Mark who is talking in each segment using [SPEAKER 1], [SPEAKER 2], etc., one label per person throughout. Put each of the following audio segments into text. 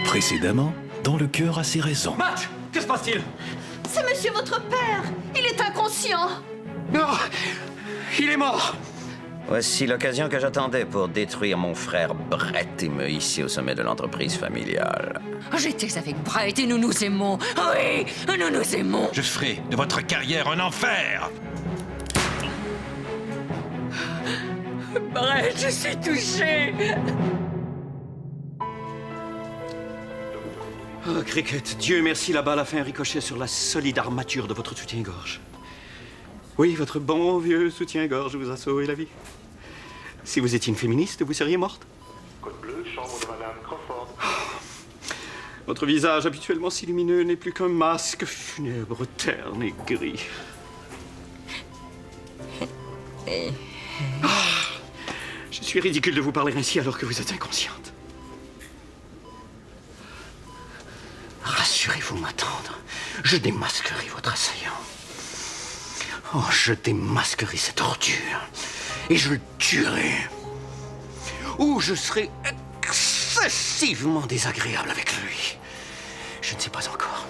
[SPEAKER 1] Précédemment, dans Le cœur a ses raisons.
[SPEAKER 2] Matt, que se passe-t-il?
[SPEAKER 3] C'est monsieur votre père. Il est inconscient.
[SPEAKER 2] Non, il est mort.
[SPEAKER 4] Voici l'occasion que j'attendais pour détruire mon frère Brett et me hisser au sommet de l'entreprise familiale.
[SPEAKER 3] J'étais avec Brett et nous nous aimons. Oui, nous nous aimons.
[SPEAKER 5] Je ferai de votre carrière un enfer.
[SPEAKER 3] Brett, je suis touchée.
[SPEAKER 2] Oh, Cricket, Dieu merci, la balle a fait un ricochet sur la solide armature de votre soutien-gorge. Oui, votre bon vieux soutien-gorge vous a sauvé la vie. Si vous étiez une féministe, vous seriez morte.
[SPEAKER 6] Code bleu, chambre de Madame Crawford.
[SPEAKER 2] Votre visage habituellement si lumineux n'est plus qu'un masque funèbre, terne et gris. Je suis ridicule de vous parler ainsi alors que vous êtes inconsciente. Rassurez-vous, ma tendre, je démasquerai votre assaillant. Oh, je démasquerai cette ordure et je le tuerai. Ou je serai excessivement désagréable avec lui. Je ne sais pas encore.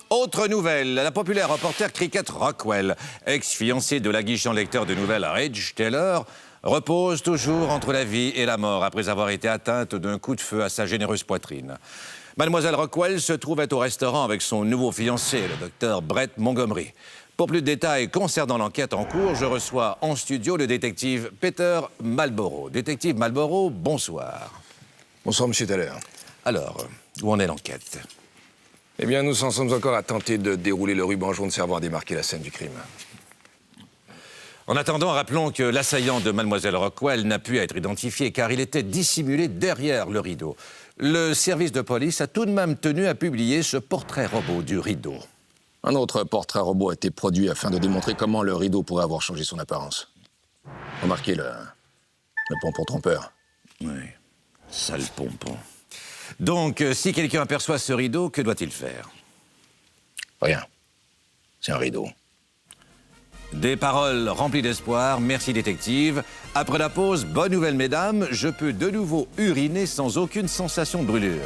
[SPEAKER 7] Autre nouvelle, la populaire reporter Cricket Rockwell, ex-fiancée de l'aguichant lecteur de nouvelles Ridge Taylor, repose toujours entre la vie et la mort après avoir été atteinte d'un coup de feu à sa généreuse poitrine. Mademoiselle Rockwell se trouvait au restaurant avec son nouveau fiancé, le docteur Brett Montgomery. Pour plus de détails concernant l'enquête en cours, je reçois en studio le détective Peter Malborough. Détective Malborough, bonsoir.
[SPEAKER 8] Bonsoir, Monsieur Taylor.
[SPEAKER 7] Alors, où en est l'enquête?
[SPEAKER 8] Eh bien, nous en sommes encore à tenter de dérouler le ruban jaune servant à démarquer la scène du crime.
[SPEAKER 7] En attendant, rappelons que l'assaillant de Mademoiselle Rockwell n'a pu être identifié car il était dissimulé derrière le rideau. Le service de police a tout de même tenu à publier ce portrait robot du rideau.
[SPEAKER 8] Un autre portrait robot a été produit afin de démontrer comment le rideau pourrait avoir changé son apparence. Remarquez le pompon trompeur.
[SPEAKER 7] Oui, sale pompon. Donc, si quelqu'un aperçoit ce rideau, que doit-il faire?
[SPEAKER 8] Rien. C'est un rideau.
[SPEAKER 7] Des paroles remplies d'espoir, merci détective. Après la pause, bonne nouvelle mesdames, je peux de nouveau uriner sans aucune sensation de brûlure.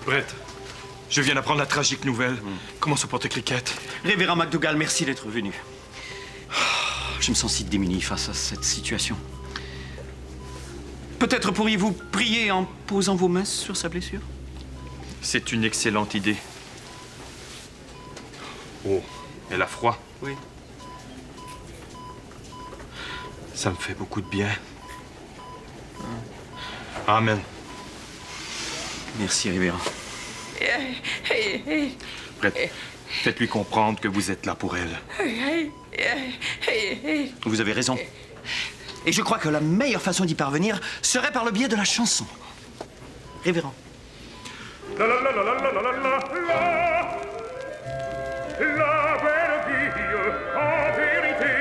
[SPEAKER 5] Brett, je viens d'apprendre la tragique nouvelle. Comment se porte Cricket?
[SPEAKER 2] Révérend McDougall, merci d'être venu. Je me sens si démuni face à cette situation. Peut-être pourriez-vous prier en posant vos mains sur sa blessure?
[SPEAKER 5] C'est une excellente idée. Oh, elle a froid.
[SPEAKER 2] Oui.
[SPEAKER 5] Ça me fait beaucoup de bien. Amen.
[SPEAKER 2] Merci, révérend.
[SPEAKER 5] Brett, faites-lui comprendre que vous êtes là pour elle.
[SPEAKER 2] Vous avez raison. Et je crois que la meilleure façon d'y parvenir serait par le biais de la chanson. Révérend.
[SPEAKER 6] La la la la la la la la la. La belle fille, en vérité,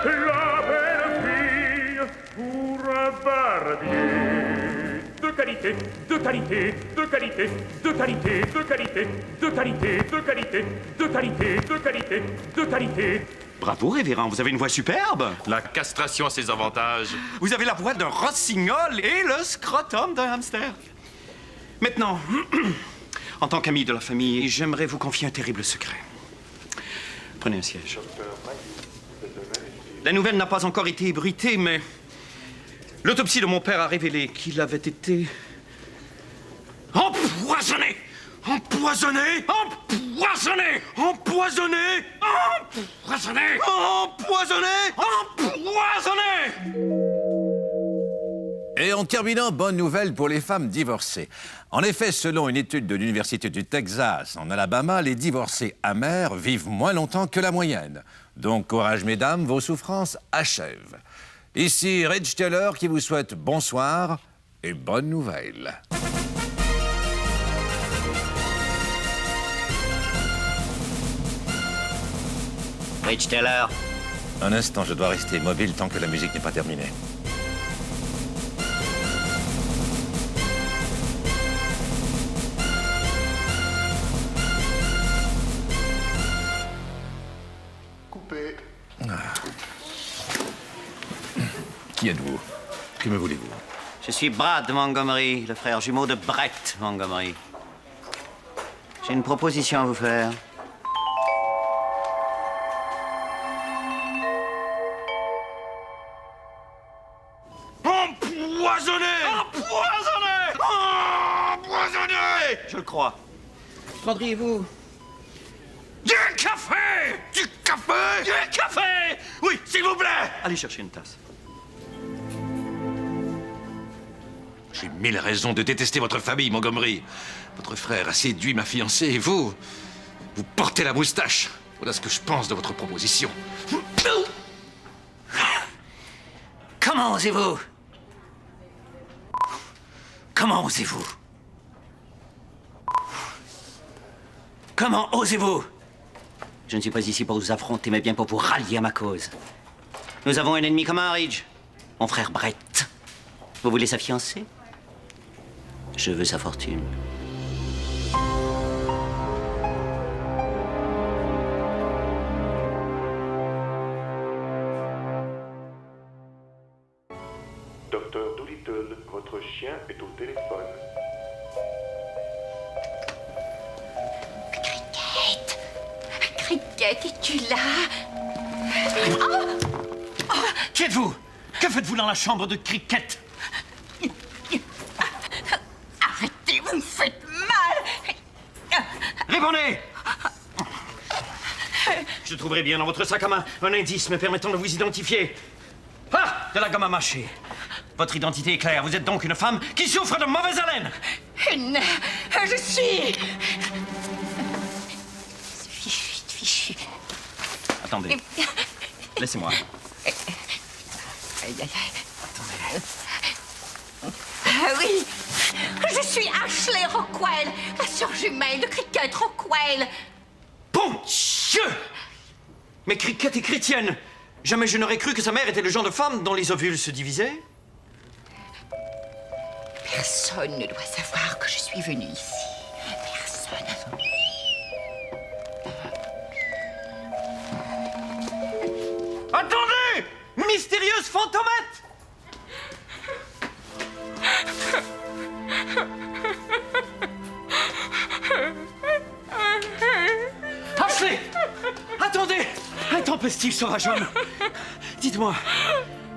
[SPEAKER 6] la belle fille pour un barbier. De qualité, de qualité, de qualité, de qualité, de qualité, de qualité, de qualité, de qualité, de qualité, de qualité.
[SPEAKER 2] Bravo, révérend, vous avez une voix superbe.
[SPEAKER 5] La castration a ses avantages.
[SPEAKER 2] Vous avez la voix d'un rossignol et le scrotum d'un hamster. Maintenant, en tant qu'ami de la famille, j'aimerais vous confier un terrible secret. Prenez un siège. La nouvelle n'a pas encore été ébruitée, mais l'autopsie de mon père a révélé qu'il avait été empoisonné. Empoisonné! Empoisonné! Empoisonné! Empoisonné! Empoisonné! Empoisonné!
[SPEAKER 7] Et en terminant, bonne nouvelle pour les femmes divorcées. En effet, selon une étude de l'Université du Texas en Alabama, les divorcés amers vivent moins longtemps que la moyenne. Donc, courage mesdames, vos souffrances achèvent. Ici Ridge Taylor qui vous souhaite bonsoir et bonne nouvelle.
[SPEAKER 4] Ridge Taylor.
[SPEAKER 7] Un instant, je dois rester immobile tant que la musique n'est pas terminée.
[SPEAKER 6] Coupé.
[SPEAKER 7] Qui êtes-vous? Que me voulez-vous?
[SPEAKER 4] Je suis Brad Montgomery, le frère jumeau de Brett Montgomery. J'ai une proposition à vous faire.
[SPEAKER 5] Empoisonné! Empoisonné! Empoisonné!
[SPEAKER 4] Je le crois. Prendriez-vous
[SPEAKER 5] Du café! Du café! Du café! Oui, s'il vous plaît!
[SPEAKER 4] Allez chercher une tasse.
[SPEAKER 1] J'ai mille raisons de détester votre famille, Montgomery. Votre frère a séduit ma fiancée et vous portez la moustache. Voilà ce que je pense de votre proposition.
[SPEAKER 4] Comment osez-vous? Comment osez-vous? Comment osez-vous? Je ne suis pas ici pour vous affronter, mais bien pour vous rallier à ma cause. Nous avons un ennemi commun, Ridge. Mon frère Brett. Vous voulez sa fiancée? Je veux sa fortune.
[SPEAKER 6] Docteur Doolittle, votre chien est au téléphone.
[SPEAKER 3] Cricket, es-tu là?
[SPEAKER 2] Qui êtes-vous? Que faites-vous dans la chambre de Cricket?
[SPEAKER 3] Arrêtez, vous me faites mal!
[SPEAKER 2] Répondez! Je trouverai bien dans votre sac à main un indice me permettant de vous identifier. Ah! De la gomme à mâcher. Votre identité est claire. Vous êtes donc une femme qui souffre de mauvaise haleine.
[SPEAKER 3] Je suis... Fichu.
[SPEAKER 2] Attendez. Laissez-moi.
[SPEAKER 3] Aïe, aïe, aïe. Ah oui, je suis Ashley Rockwell, la sœur jumelle de Cricket Rockwell.
[SPEAKER 2] Bon Dieu! Mais Cricket est chrétienne. Jamais je n'aurais cru que sa mère était le genre de femme dont les ovules se divisaient.
[SPEAKER 3] Personne ne doit savoir que je suis venue ici. Personne.
[SPEAKER 2] Attendez! Mystérieuse fantomette! Ashley! Attendez! Intempestif sauvage homme! Dites-moi,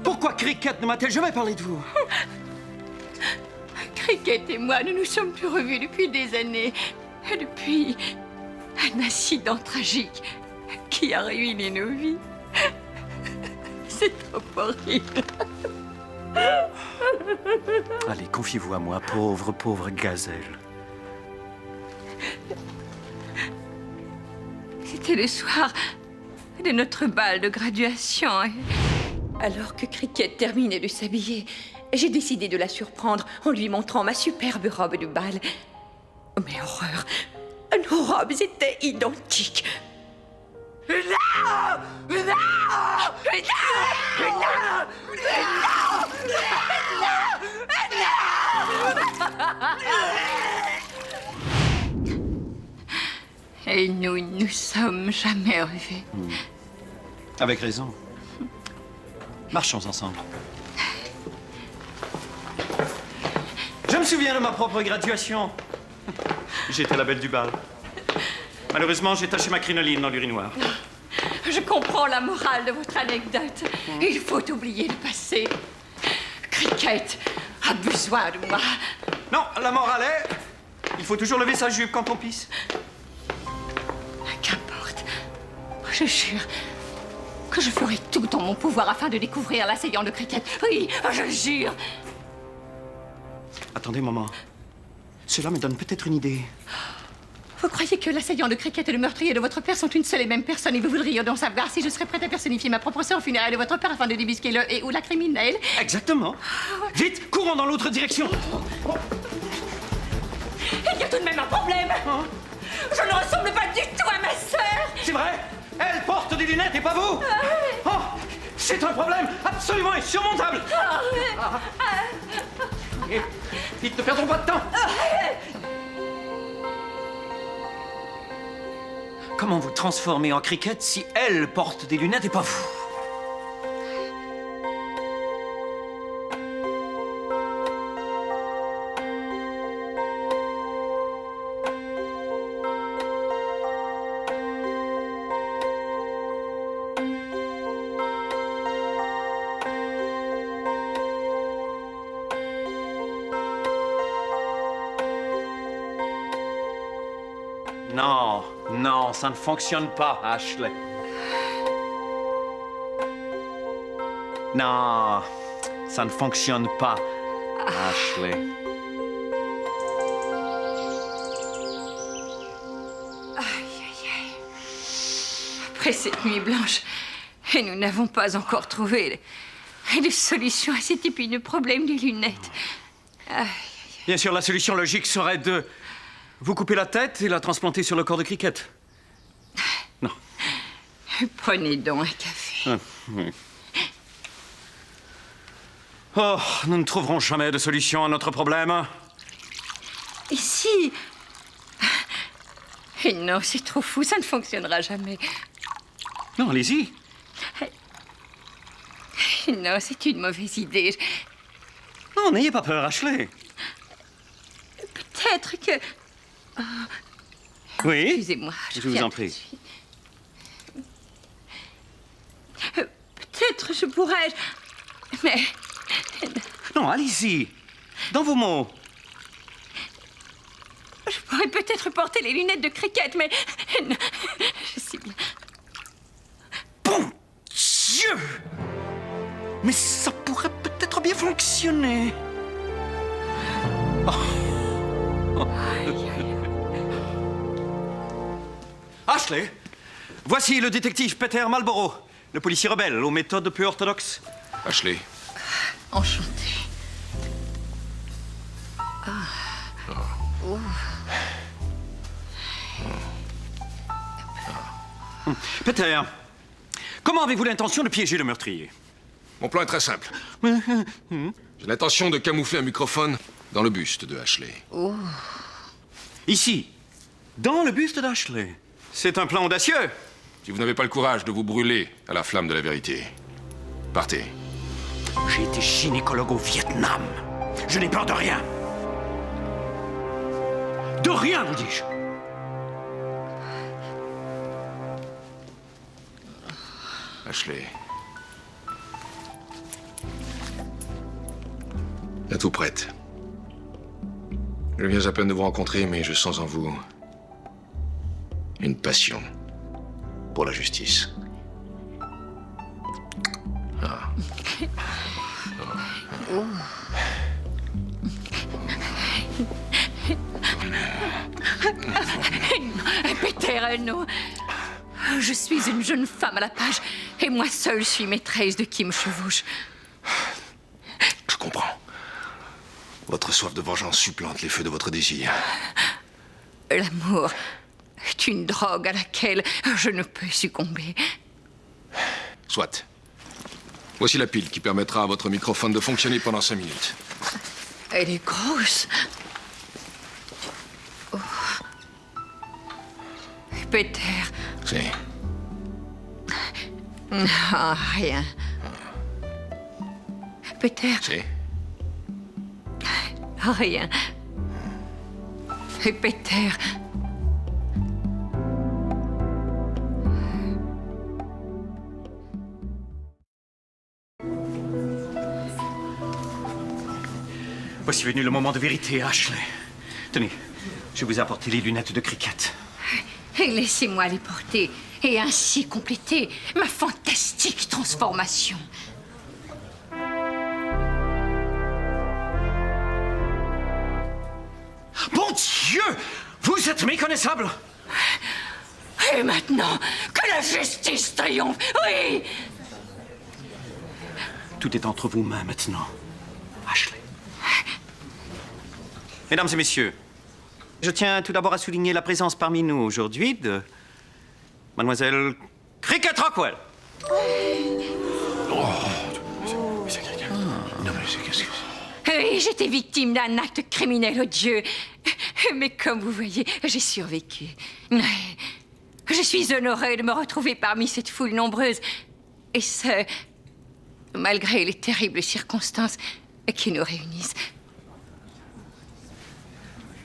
[SPEAKER 2] pourquoi Cricket ne m'a-t-elle jamais parlé de vous?
[SPEAKER 3] Cricket et moi, nous nous sommes plus revus depuis des années. Depuis un accident tragique qui a ruiné nos vies. C'est trop horrible.
[SPEAKER 2] Allez, confiez-vous à moi, pauvre gazelle.
[SPEAKER 3] C'était le soir de notre bal de graduation. Et alors que Cricket terminait de s'habiller, j'ai décidé de la surprendre en lui montrant ma superbe robe de bal. Mais horreur, nos robes étaient identiques. Non! Non! Et nous ne nous sommes jamais revus.
[SPEAKER 2] Avec raison. Marchons ensemble. Je me souviens de ma propre graduation. J'étais la belle du bal. Malheureusement, j'ai taché ma crinoline dans l'urinoir.
[SPEAKER 3] Je comprends la morale de votre anecdote. Il faut oublier le passé. Cricket a besoin de moi.
[SPEAKER 2] Non, la morale est... il faut toujours lever sa jupe quand on pisse.
[SPEAKER 3] Qu'importe. Je jure que je ferai tout en mon pouvoir afin de découvrir l'assaillant de Cricket. Oui, je jure.
[SPEAKER 2] Attendez, maman. Cela me donne peut-être une idée.
[SPEAKER 3] Vous croyez que l'assaillant de Cricket et le meurtrier de votre père sont une seule et même personne et vous voudriez donc savoir si je serais prête à personnifier ma propre sœur au funérailles de votre père afin de débusquer le et ou la criminelle?
[SPEAKER 2] Exactement. Vite, courons dans l'autre direction.
[SPEAKER 3] Il y a tout de même un problème. Je ne ressemble pas du tout à ma sœur.
[SPEAKER 2] C'est vrai. Elle porte des lunettes et pas vous. Oh, c'est un problème absolument insurmontable. Et, vite, ne perdons pas de temps. Comment vous transformer en Cricket si elle porte des lunettes et pas vous? Non, non, ça ne fonctionne pas, Ashley. Non, ça ne fonctionne pas, Ashley.
[SPEAKER 3] Après cette nuit blanche, et nous n'avons pas encore trouvé de solution à cet épineux problème des lunettes.
[SPEAKER 2] Bien sûr, la solution logique serait de vous couper la tête et la transplanter sur le corps de Cricket. Non.
[SPEAKER 3] Prenez donc un café.
[SPEAKER 2] Oh, nous ne trouverons jamais de solution à notre problème.
[SPEAKER 3] Et si... Et non, c'est trop fou, ça ne fonctionnera jamais.
[SPEAKER 2] Non, allez-y.
[SPEAKER 3] Non, c'est une mauvaise idée.
[SPEAKER 2] Non, n'ayez pas peur, Ashley.
[SPEAKER 3] Peut-être que...
[SPEAKER 2] Oui?
[SPEAKER 3] Excusez-moi.
[SPEAKER 2] Je vous en prie.
[SPEAKER 3] Peut-être je pourrais... Mais...
[SPEAKER 2] Non, allez-y. Dans vos mots.
[SPEAKER 3] Je pourrais peut-être porter les lunettes de Cricket, mais... Non, je sais bien.
[SPEAKER 2] Bon Dieu! Mais ça pourrait peut-être bien fonctionner. Ashley, voici le détective Peter Marlborough, le policier rebelle aux méthodes peu orthodoxes.
[SPEAKER 1] Ashley.
[SPEAKER 3] Enchantée.
[SPEAKER 2] Peter, comment avez-vous l'intention de piéger le meurtrier?
[SPEAKER 1] Mon plan est très simple. J'ai l'intention de camoufler un microphone dans le buste de Ashley.
[SPEAKER 2] Ici, dans le buste d'Ashley. C'est un plan audacieux.
[SPEAKER 1] Si vous n'avez pas le courage de vous brûler à la flamme de la vérité, partez.
[SPEAKER 2] J'ai été gynécologue au Vietnam. Je n'ai peur de rien. De rien, vous dis-je.
[SPEAKER 1] Ashley. Êtes-vous prête? Je viens à peine de vous rencontrer, mais je sens en vous une passion pour la justice.
[SPEAKER 3] Peter, non. Je suis une jeune femme à la page, et moi seule suis maîtresse de qui me chevauche.
[SPEAKER 1] Je comprends. Votre soif de vengeance supplante les feux de votre désir.
[SPEAKER 3] L'amour est une drogue à laquelle je ne peux succomber.
[SPEAKER 1] Soit. Voici la pile qui permettra à votre microphone de fonctionner pendant 5 minutes.
[SPEAKER 3] Elle est grosse. Oh. Peter.
[SPEAKER 1] Si.
[SPEAKER 3] Non, rien. Peter.
[SPEAKER 1] Si.
[SPEAKER 3] Rien. Peter.
[SPEAKER 2] Voici venu le moment de vérité, Ashley. Tenez, je vous ai apporté les lunettes de Cricket.
[SPEAKER 3] Et laissez-moi les porter et ainsi compléter ma fantastique transformation.
[SPEAKER 2] Dieu! Vous êtes méconnaissable!
[SPEAKER 3] Et maintenant, que la justice triomphe, oui!
[SPEAKER 2] Tout est entre vos mains maintenant, Ashley. Mesdames et messieurs, je tiens tout d'abord à souligner la présence parmi nous aujourd'hui de Mademoiselle Cricket Rockwell.
[SPEAKER 3] Oui, j'étais victime d'un acte criminel odieux. Mais comme vous voyez, j'ai survécu. Je suis honorée de me retrouver parmi cette foule nombreuse. Et ce, malgré les terribles circonstances qui nous réunissent.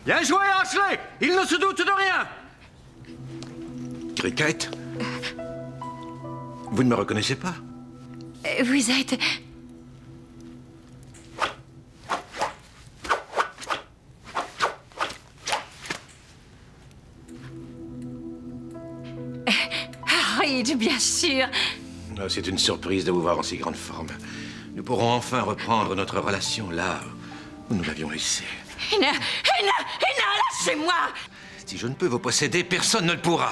[SPEAKER 2] Bien joué, Ashley! Il ne se doute de rien!
[SPEAKER 1] Cricket? Vous ne me reconnaissez pas?
[SPEAKER 3] Vous êtes... Ridge, bien sûr.
[SPEAKER 1] Oh, c'est une surprise de vous voir en si grande forme. Nous pourrons enfin reprendre notre relation là où nous l'avions laissée.
[SPEAKER 3] Henna, lâchez-moi!
[SPEAKER 1] Si je ne peux vous posséder, personne ne le pourra.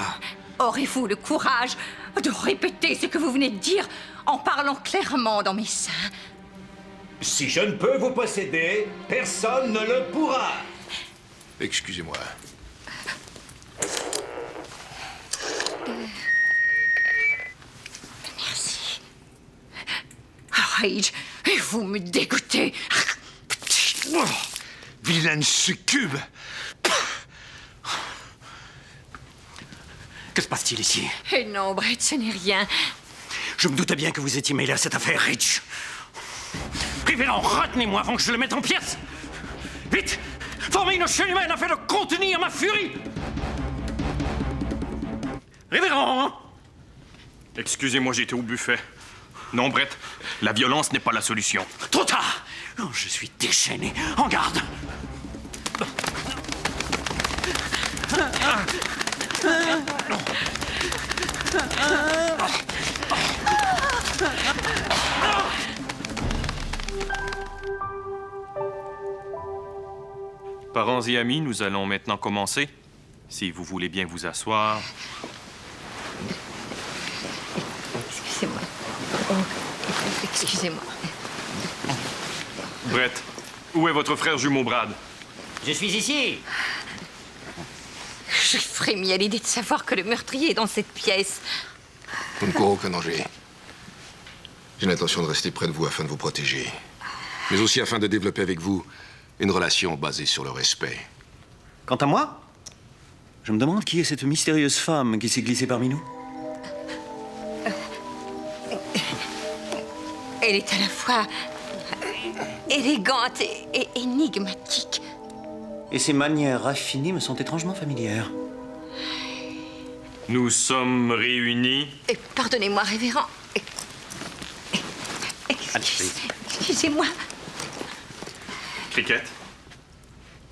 [SPEAKER 3] Aurez-vous le courage de répéter ce que vous venez de dire en parlant clairement dans mes seins?
[SPEAKER 1] Si je ne peux vous posséder, personne ne le pourra.
[SPEAKER 8] Excusez-moi.
[SPEAKER 3] Merci. Rage, vous me dégoûtez.
[SPEAKER 1] Oh, vilaine succube.
[SPEAKER 2] Que se passe-t-il ici?
[SPEAKER 3] Et non, Brett, ce n'est rien.
[SPEAKER 2] Je me doutais bien que vous étiez mêlé à cette affaire, Ridge. Révérend, retenez-moi avant que je le mette en pièces. Vite! Formez une chaîne humaine afin de contenir ma furie. Révérend!
[SPEAKER 6] Excusez-moi, j'étais au buffet. Non, Brett, la violence n'est pas la solution.
[SPEAKER 2] Trop tard! Oh, je suis déchaîné. En garde!
[SPEAKER 6] Parents et amis, nous allons maintenant commencer. Si vous voulez bien vous asseoir.
[SPEAKER 3] Excusez-moi. Oh, excusez-moi.
[SPEAKER 6] Brett, où est votre frère jumeau Brad?
[SPEAKER 4] Je suis ici.
[SPEAKER 3] Je frémis à l'idée de savoir que le meurtrier est dans cette pièce.
[SPEAKER 8] Vous ne courez aucun danger. J'ai l'intention de rester près de vous afin de vous protéger. Mais aussi afin de développer avec vous une relation basée sur le respect.
[SPEAKER 2] Quant à moi, je me demande qui est cette mystérieuse femme qui s'est glissée parmi nous.
[SPEAKER 3] Elle est à la fois élégante et énigmatique.
[SPEAKER 2] Et ses manières raffinées me sont étrangement familières.
[SPEAKER 6] Nous sommes réunis.
[SPEAKER 3] Pardonnez-moi, révérend. Excusez-moi.
[SPEAKER 6] Cricket?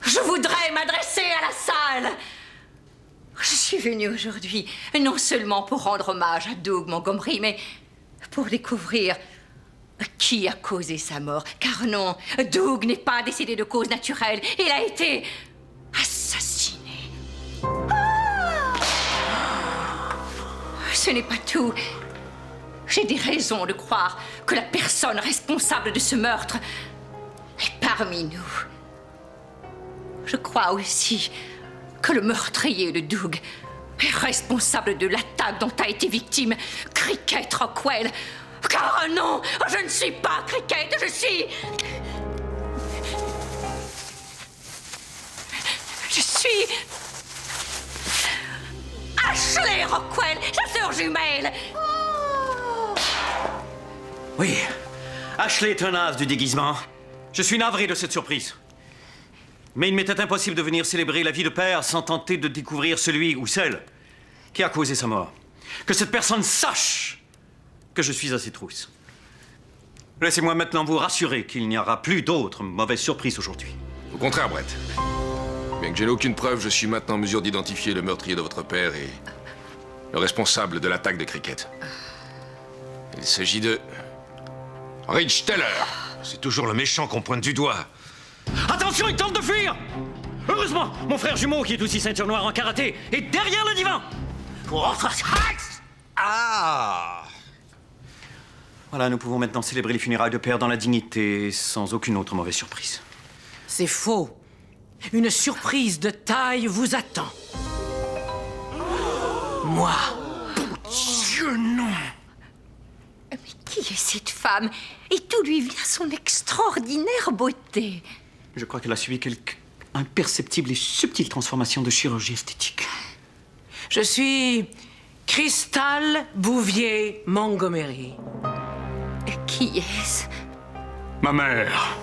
[SPEAKER 3] Je voudrais m'adresser à la salle. Je suis venue aujourd'hui non seulement pour rendre hommage à Doug Montgomery, mais pour découvrir qui a causé sa mort. Car non, Doug n'est pas décédé de cause naturelle. Il a été assassiné. Ce n'est pas tout. J'ai des raisons de croire que la personne responsable de ce meurtre est parmi nous. Je crois aussi que le meurtrier de Doug est responsable de l'attaque dont a été victime Cricket Rockwell. Car non, je ne suis pas Cricket, je suis... Ashley Rockwell, chasseur jumelle.
[SPEAKER 2] Oui, Ashley est un as du déguisement. Je suis navré de cette surprise. Mais il m'était impossible de venir célébrer la vie de père sans tenter de découvrir celui ou celle qui a causé sa mort. Que cette personne sache que je suis à ses trousses. Laissez-moi maintenant vous rassurer qu'il n'y aura plus d'autres mauvaises surprises aujourd'hui.
[SPEAKER 8] Au contraire, Brett. Bien que je n'ai aucune preuve, je suis maintenant en mesure d'identifier le meurtrier de votre père et le responsable de l'attaque de Cricket. Il s'agit de... Ridge Teller.
[SPEAKER 1] C'est toujours le méchant qu'on pointe du doigt.
[SPEAKER 4] Attention, il tente de fuir! Heureusement, mon frère jumeau, qui est aussi ceinture noire en karaté, est derrière le divan!
[SPEAKER 7] Ah!
[SPEAKER 4] Voilà, nous pouvons maintenant célébrer les funérailles de père dans la dignité, sans aucune autre mauvaise surprise.
[SPEAKER 9] C'est faux. Une surprise de taille vous attend. Moi.
[SPEAKER 2] Dieu, non!
[SPEAKER 3] Mais qui est cette femme? Et d'où lui vient son extraordinaire beauté?
[SPEAKER 4] Je crois qu'elle a subi quelque imperceptible et subtile transformation de chirurgie esthétique.
[SPEAKER 9] Je suis Crystal Bouvier Montgomery.
[SPEAKER 3] Qui est-ce?
[SPEAKER 2] Ma mère.